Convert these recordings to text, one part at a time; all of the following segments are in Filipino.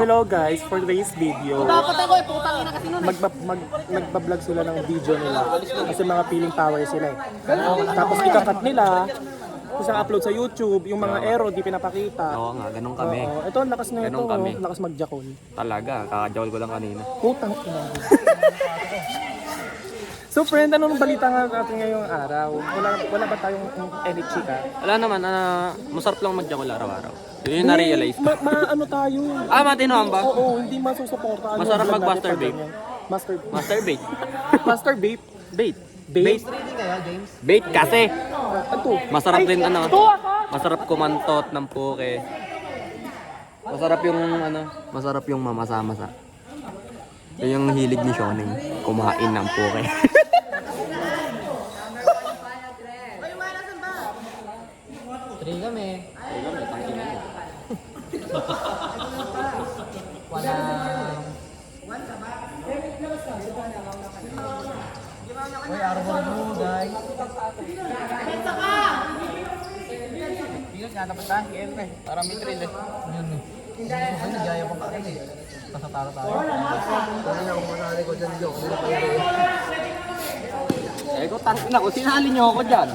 Hello guys, for today's video, Dapat ako putang ina kasi nun. nagbablog sila ng video nila kasi mga feeling power sila eh. Tapos ikakat nila, isang upload sa YouTube, yung mga error di pinapakita. Oo nga, ganun kami. Oo, ito lakas na ito, Ganun kami. lakas magjakol. Talaga, kakajawal ko lang kanina. Putang ina. So friend, anong balita nga natin ngayong araw? Wala ba tayong any chika? Wala naman, masarap lang magjakol araw-araw. Yun yung na-realize ko. Ano tayo? Matinoan ba? Oo, hindi masusuporta. Masarap mag-masturbate. Masturbate. Masturbate? Bait. Bait? Bait kasi. Ito. Masarap din masarap kumantot ng puke. Masarap yung mamasa-masa. Yun yung hilig ni Shoning, kumain ng puke. Three kami. Wala. Uy, arbor mo, guys. Bigat nga dapat tayo. Para may thrill eh. Yun eh. Ay, nagyaya pa ka eh. Pasatara tayo. Kaya na kung manali ko dyan, joke. Ko tangin ako, sinali niyo ako dyan.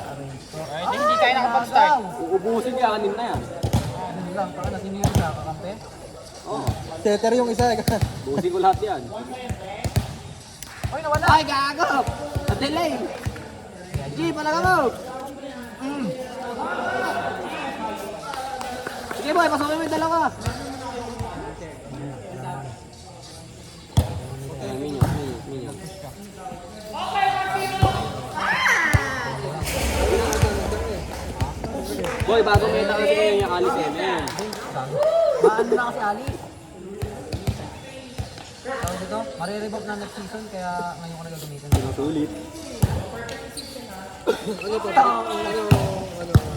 Hindi tayo nakapag-start. Uubusin niya kanin na yan. Hindi lang, baka natin yun sa kakampi. Oo. Teter yung isa. Busin ko lahat yan. Uy, nawala! Ay, gago! Delay! Sige, palaga mo! Sige boy, pasukin mo yung dalawa! Minyo. Boy, bago may taka kasi yung alis eh, men. Maano na kasi Ali? Tawag dito, marirevoke na next season kaya ngayon ko na gagamitin. Sulit.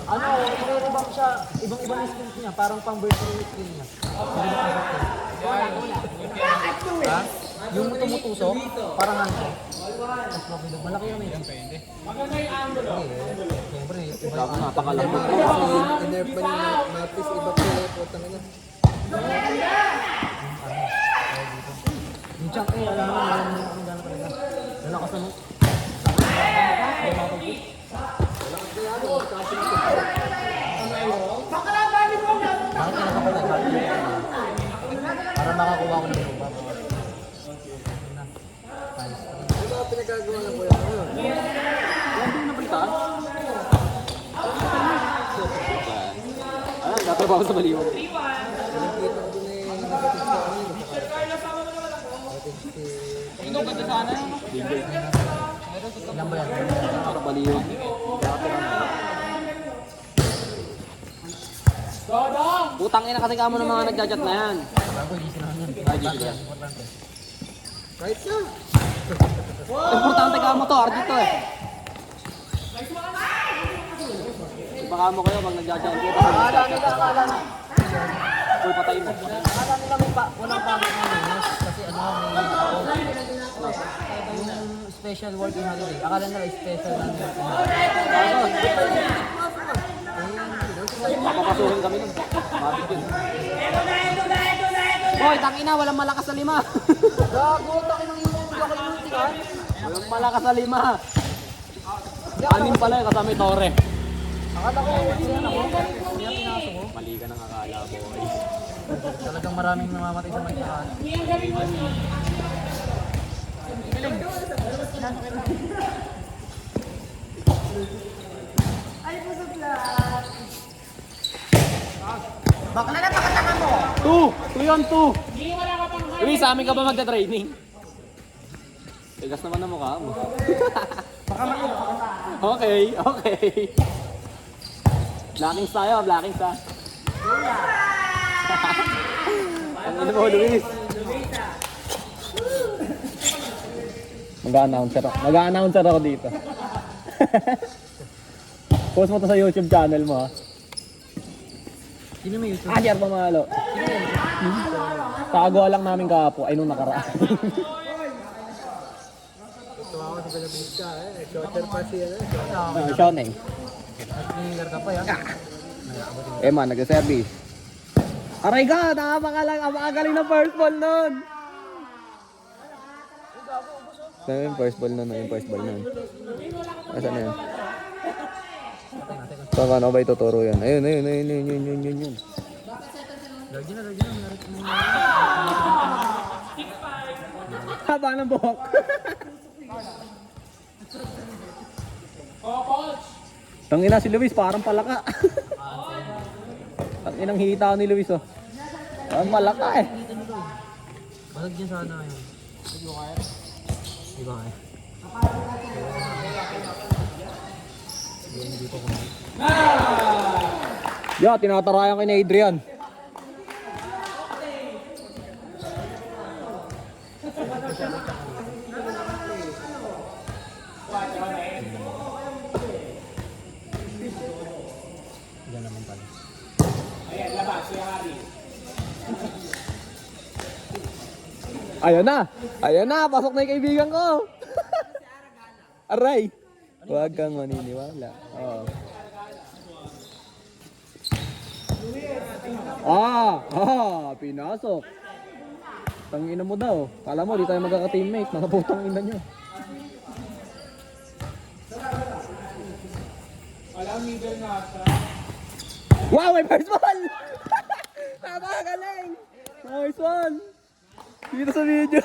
I-revoke siya, ibang-ibang skills niya, parang pang virtual skill niya. Ha? Yung tumutusok, parang ano? Malaki yun eh. Pwede. Siyempre, iba yung Napakalambot mo. Inerf ba niya Matis, iba pala yung putang ina. yung chunk eh, alam mo, ang gano'n talaga. Lalakas ano? Para makakuha ko ng lupa. Ano ba pinagagawa ng kuya ko yun? Hindi na balitaan. Natrabaho sa baliwan. Nakikita ko dun eh, negative sa ano yun. Ito ganda sana yun, no? Ilan ba yan? Sa baliwan. Putang ina kasi kamo ng mga nagja-chat na yan. Bago, hindi sinahan yan. Ay, dito yan. Importante. Right na! Importante kamo to, art dito eh. Baka mo kayo pag nagja-chat ko. Akala nila. Uy, patayin mo. Akala nila may walang pamit ng minus. Kasi ano, may yung special working holiday. Akala nila special na Papapasuhin kami nun. Mabit yun. Boy, tangina, walang malakas sa lima. Gago, takin ng imong unity ka. Walang malakas sa lima. Anim pala yun, kasama yung Torre. Akala ko, siya na ko. Siya pinasok ko. Mali ka ng akala, boy. Talagang maraming namamatay sa magkakaan. Bakla na pakatanga mo! Two yun, two. Luis, sa amin ka ba magta-training? Tigas naman ang mukha mo. Okay. Blackings tayo, blackings ha. Ano mo, Luis? Mag-a-announcer ako dito. Post mo to sa YouTube channel mo ha. Sino may YouTube? Ajar Pamalo. Kagawa lang namin kapo, ay nung nakaraan. Tuwa ko sa Pilipinska eh. Shorter pa siya eh. Shoneng. Nag-cleaner ka pa yan. Man, nag-service. Aray ka, napakagaling na first ball nun. Saan yung first ball nun? Yung first ball nun. Asan na yun? Saan ka na ba ituturo yan? Ayun. Haba ng buhok. Tangina si Luis, parang palaka. Tanginang hita ni Luis oh. Parang palaka eh. Basag niya sana yun. Di ba kaya? Yeah, tinatarayan kay na Adrian. Yan naman pala. Ayan na, pasok na yung kaibigan ko. Aray. Huwag kang maniniwala. Oo. Pinasok. Tangina mo daw. Kala mo, di tayo magkaka-teammate. Mga putang ina nyo. Wow, may first ball! Napakagaling! Nice one! Dito sa video.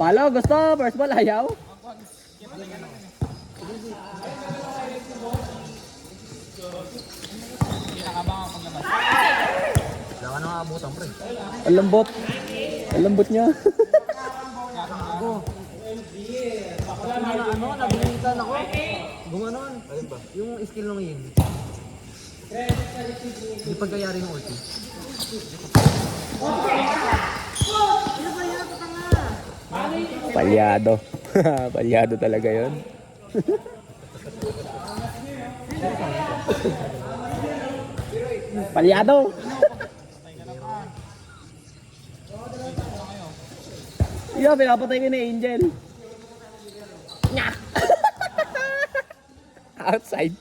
Palo, gusto? First ball, ayaw? Wala ka nang aabutan, pre. Ang lambot. Ang lambot niya. Nabilitan ako. Gumanon. Alin ba? Yung skill ng yun. Hindi pagkayari ng ulti. Palyado. Palyado talaga yon. Palyado. Yo, pinapatay ko ni Angel. Nyak! Outside.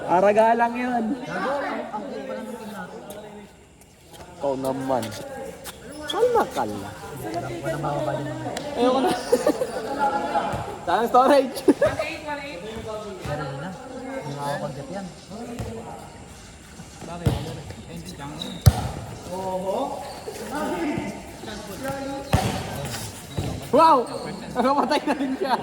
Araga lang yun. Ikaw naman. Kalma. Walang mababa dyan. Ayoko na. Saan ang storage? Pero yun na. Hindi makakapag-get yan. Wow! Nakamatay na rin siya.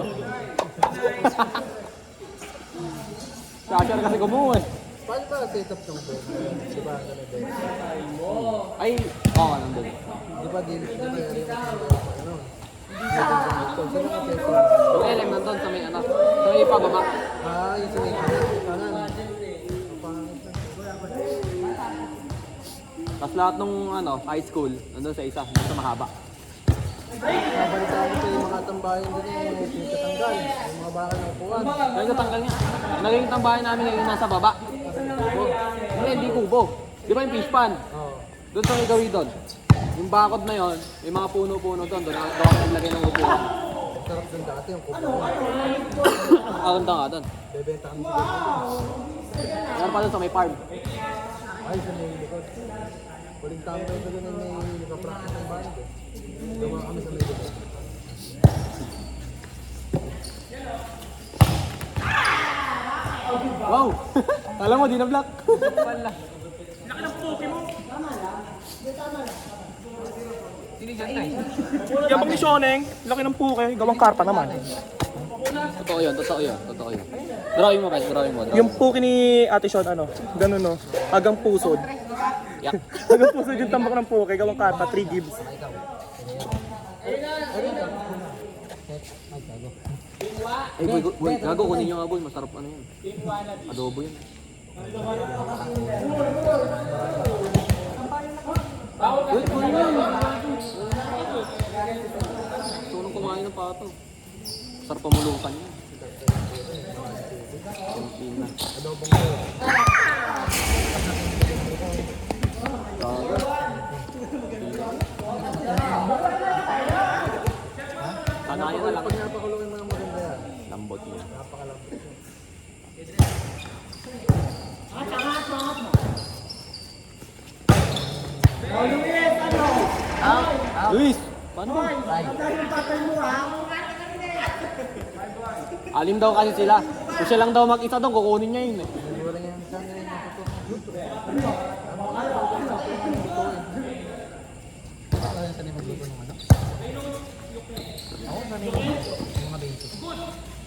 Sasher kasi gumuha eh. Paano ba setup ng phone? Di ba ano na din? Ay, nandun. Di ba din yung ano? Ito, sino ka setup? Yung LM nandun sa may sa may pababa. Yung sa may kanan. Tapos lahat nung high school, nandun sa isa, nandun sa mahaba. Nabalita ko sa yung mga tambayan din yung pinatanggal. Yung mga bakal ng upuan. Ngayon natanggal niya. Naging tambahan namin ngayon nasa baba. Hindi kubo. Di ba yung fish pan? Oo. Doon sa may gawin doon. Yung bakod na yon, may mga puno-puno doon. Doon ako naglagay ng upuan. Sarap dun dati yung kubo. Nakakanta nga doon. Bebenta kami sa Meron pa doon sa may farm. ay, sa may likod. Huling tama daw doon na may nakapractice ng band. Gawa kami sa may likod. Wow! Alam mo, di na block. Yung pag ni Shoneng, laki ng puke, gawang karpa naman. Totoo yun. Drawing mo, guys. Yung puke ni Ate Sean, ganun no, hanggang pusod. Yak. Hanggang pusod yung tambak ng puke, gawang karpa, 3 gibbs. Ay, boy, gago, kunin nyo nga boy. Masarap yan. Adobo yan. Uy, kunin nyo. Tunong kumain ng pato. Sarap pamulukan yan. Simple na. Adobong ko. Sana Kaya na lang. Pag napakulungin mo ng maganda yan, Lambot niya. napakalambot yan. Luis! Paano ba? Alim daw kasi sila. Kung siya lang daw mag-isa doon, kukunin niya yun eh. Wala yan, sana yan natutunan. Kaya sanay magluto ng ano? Ako sanay yung mga basic.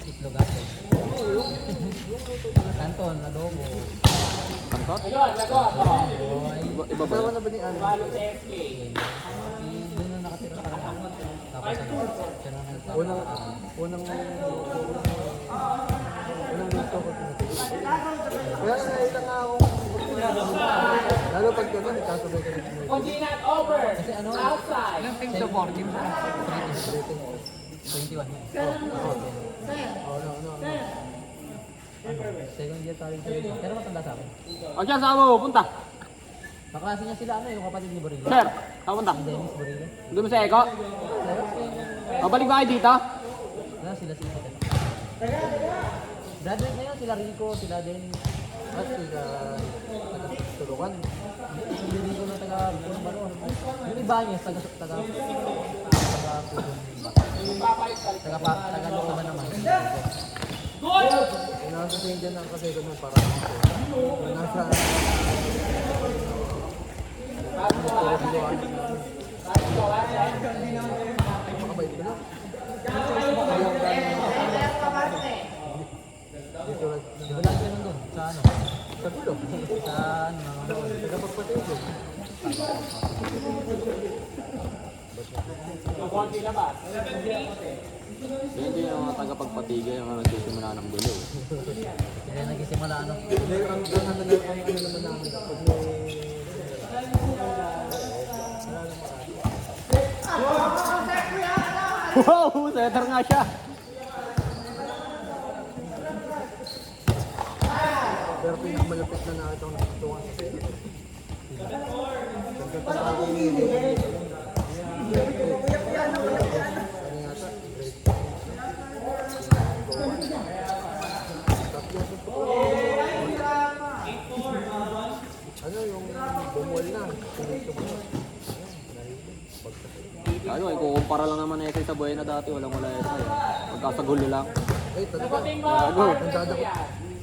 Itlog ato. Kanton, adobo. Pangkot? Boy. Iba ba? Kasama na ba ni Ano? Doon na nakatira sa kanila. Tapos ano? Siya na nagtapos. Unang luto ko pinatulog. Kaya nakita nga akong lalo pag gano'n, kasabay ka rin sumulog. Kasi ano? Ilang team support? Team 21. Second year college sa dito. Pero matanda sa akin. O siya, saan mo pupunta? Kaklase niya sila ano, yung kapatid ni Borilla. Sir, saan punta? Dennis Borilla. Doon mo sa Eko? O, balik ba kayo dito? Ano sila sila. Graduate na yun, sila Rico, sila Dennis. At sila tulungan. Hindi Rico na taga Punong Baro. Yung iba niya, taga Punong taga Lukaban naman. Nasa sa Indian ang kasi ganun para nasa makabait ko na. Dito lang. Di ba lagi naman doon? Sa ano? Sa pulo. Sa ano? Taga pagpatigil. Hindi yung mga tagapagpatigay yung mga nagsisimula ng gulo eh. Sila nagsisimula ano? Hindi, ang ano naman namin. Pag may Wow! Setter nga siya! pero pinakamalapit na nakita ko natutuwa sa sa'yo. Ganda pala ako ni ano yung bumol na pinito ko Ano, ikukumpara lang naman na sa buhay na dati, walang wala ito eh. Magkasagulo lang. ay talaga Gago. ang dadakot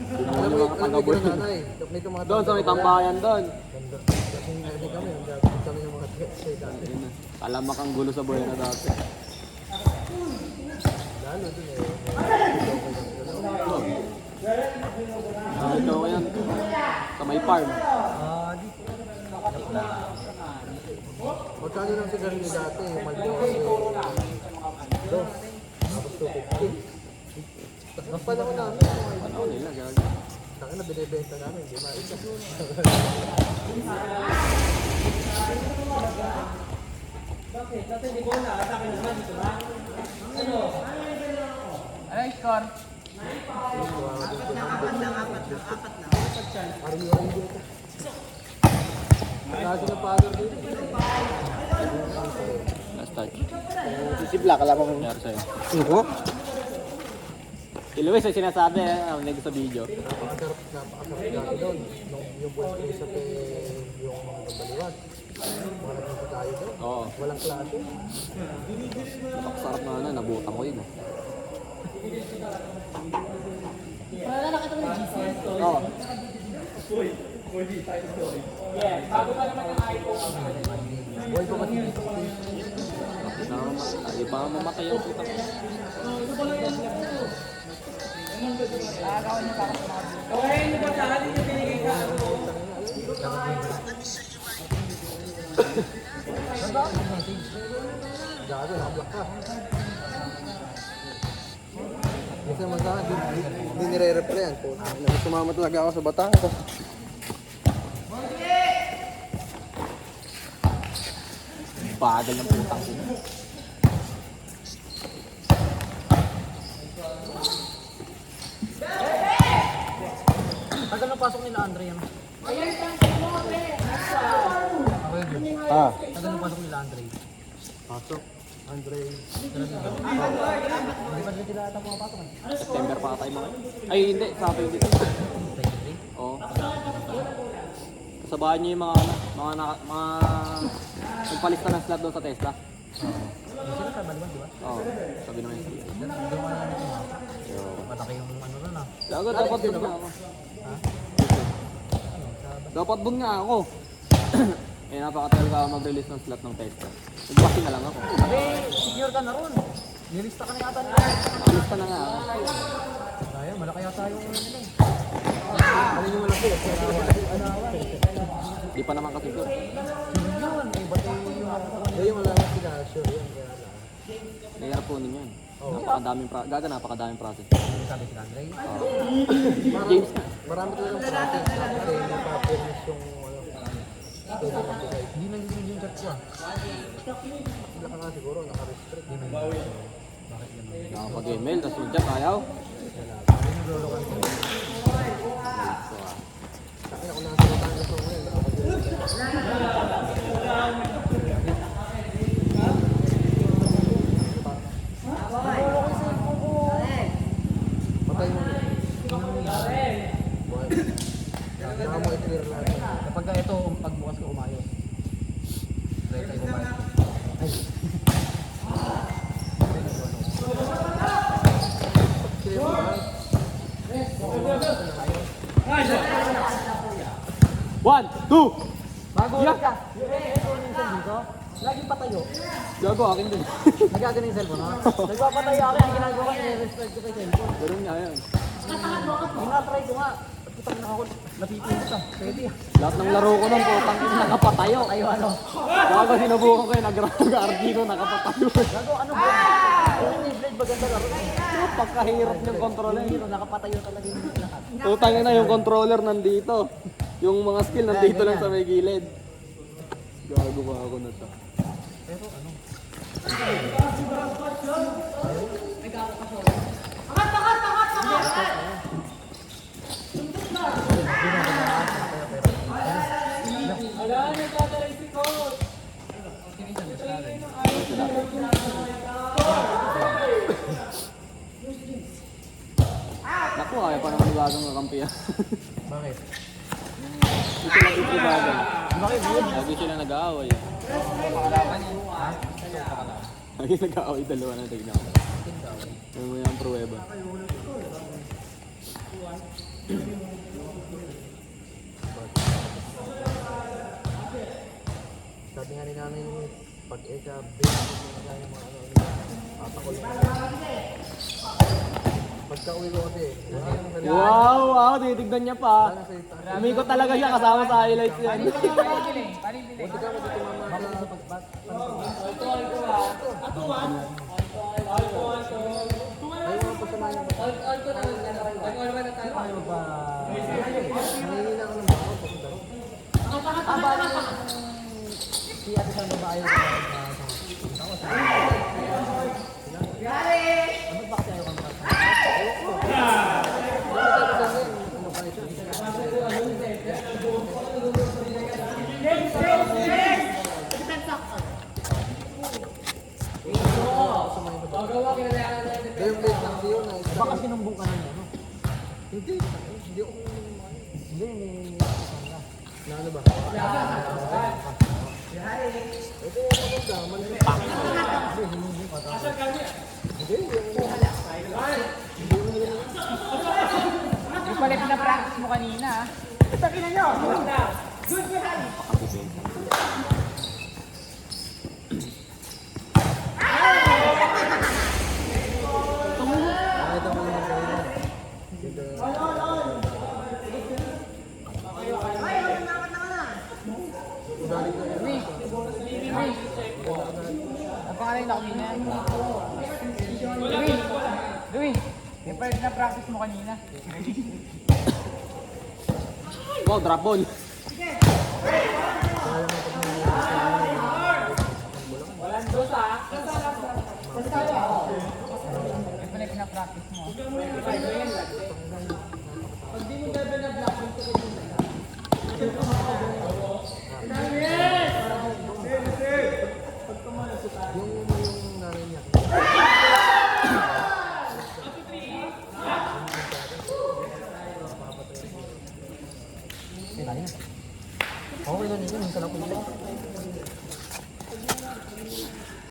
Bumuha yung mga tagaboy. may mga Doon sa may tambayan doon. ganda kasi hindi kami ang dadakot kami ng mga sa dati Alamak ang gulo sa buhay na dati. lalo din Ito ko yan. Sa may farm. Di. magkano lang sigarilyo dati yung Malboro dos tapos 250 ang panahon namin Ano nila, gago. taka na binibenta namin hindi maisa Ano yung score? Ari-ari dito. Kasi na father dito. Last touch. Sisibla ka lang mo. Nangyari sa'yo. Ito? Si Luis ay sinasabi, nag sa video. Napakasarap dati doon. Yung buwan ko sa yung mga kabaliwan. Mga nagpunta tayo doon. Oo. Walang klase. Napakasarap na ano, nabutan ko yun. Oo. Buhay ko kasi dito. Hindi pa mamatay ang puta. Gago, nakablock ka. Kasi naman sa akin, hindi nire-replyan ko. Sumama talaga ako sa Batangas. Bagal ng putang ko. Tagal na pasok nila Andre yan. Ah. Tagal na pasok nila Andre. Pasok. Andre. September pa tayo mga. Ay, hindi. Sa akin dito. Oo. Kasabahan niyo yung mga nagpalis na ng slot doon sa Tesla. Sila sa Balban, di ba? Oo. Sabi naman yung Mataki yung ano ron ah. Lago, dapat doon nga ako. Dapat doon nga ako. Eh, napakatagal ka mag-release ng slot ng Tesla. Nagbaki na lang ako. Sabi, senior ka na ron. Nilista ka na yata nila. Alis ka na nga ako. Tayo, malaki yata yung ano nila eh. Ano yung malaki? Di pa naman kasi sure. Yun, eh, ba't yung Hindi yung malaman sila. Sure yun. Kaya lang. Nahirap po ninyo yan. Napakadaming process. sabi si Andre? James nga. Marami talagang process. Kasi nagpa-furnish yung ano. Pwede mag-decide. Hindi nandito yung chat ko ah. Sila ka nga siguro. Naka-restrict. Nakapag-email, tapos mag-chat, ayaw. Kaya ako nasa Batangas ako ngayon. Patay mo. Saka mo i-clear lahat. Kapag ito, pagbukas ko umayos. Right, tayo umayos. Ay. Clear mo lahat. 1, 2! Bago ulit ka. Yung cellphone dito, laging patayo. Gago, akin din. Nagagano yung cellphone ha? Nagpapatayo ako, yung ginagawa ko, i-respect ko kay cellphone. Ganun nga yan. Yung nga-try ko nga, putang na ako, napipindot ah. Pwede ah. Lahat ng laro ko nung putang ina nakapatayo. Tayo ano? Gago, sinubukan ko yung nag-Ardino, nakapatayo. Gago, ano ba? Yung blade maganda laro. Napakahirap yung controller. Dito, nakapatayo talaga yung lahat. Tutang na yung controller nandito. Yung mga skill nandito lang sa may gilid. Gago ka ako na to. Pero ano? Naku, kaya pa naman iwagang kakampiyan. Bakit? Hindi sila iwagang. Bakit yun? Lagi sila nag-aaway. Pakalaban yun. Ha? Lagi nag-aaway dalawa na tignan ko. Ano mo yung pruweba? Sabi nga ni namin, pag eka, basic yung mga ano, patakol. Pagka-uwi ko kasi, wala nang ganun. Wow, wow, titignan niya pa. Umikot talaga siya kasama sa highlights yan. Buti ka dito mama sa Ayaw mo pasama yung bata. Ayaw ba? Nanginila ka ng baka pag daro. Si Ate Sandra ba ayaw ko ba? Ano ba kasi ayaw ko ba? Yung blade lang siyo na isa. Baka sinumbong ka ng ano? Hindi ako Hindi, may Sandra. na ano ba? Ito yung maganda, malamig. Hindi, Yung pala pinapractice mo kanina ah. nakita mo naman kanina. Dito, udali ko yun. Ang pangalan na kanina. Louis, yung pala pinapractice mo kanina. Wow, drop ball. Yung pala pinapractice mo. Yung Kaya. Okay lang yun, minsan ako nila.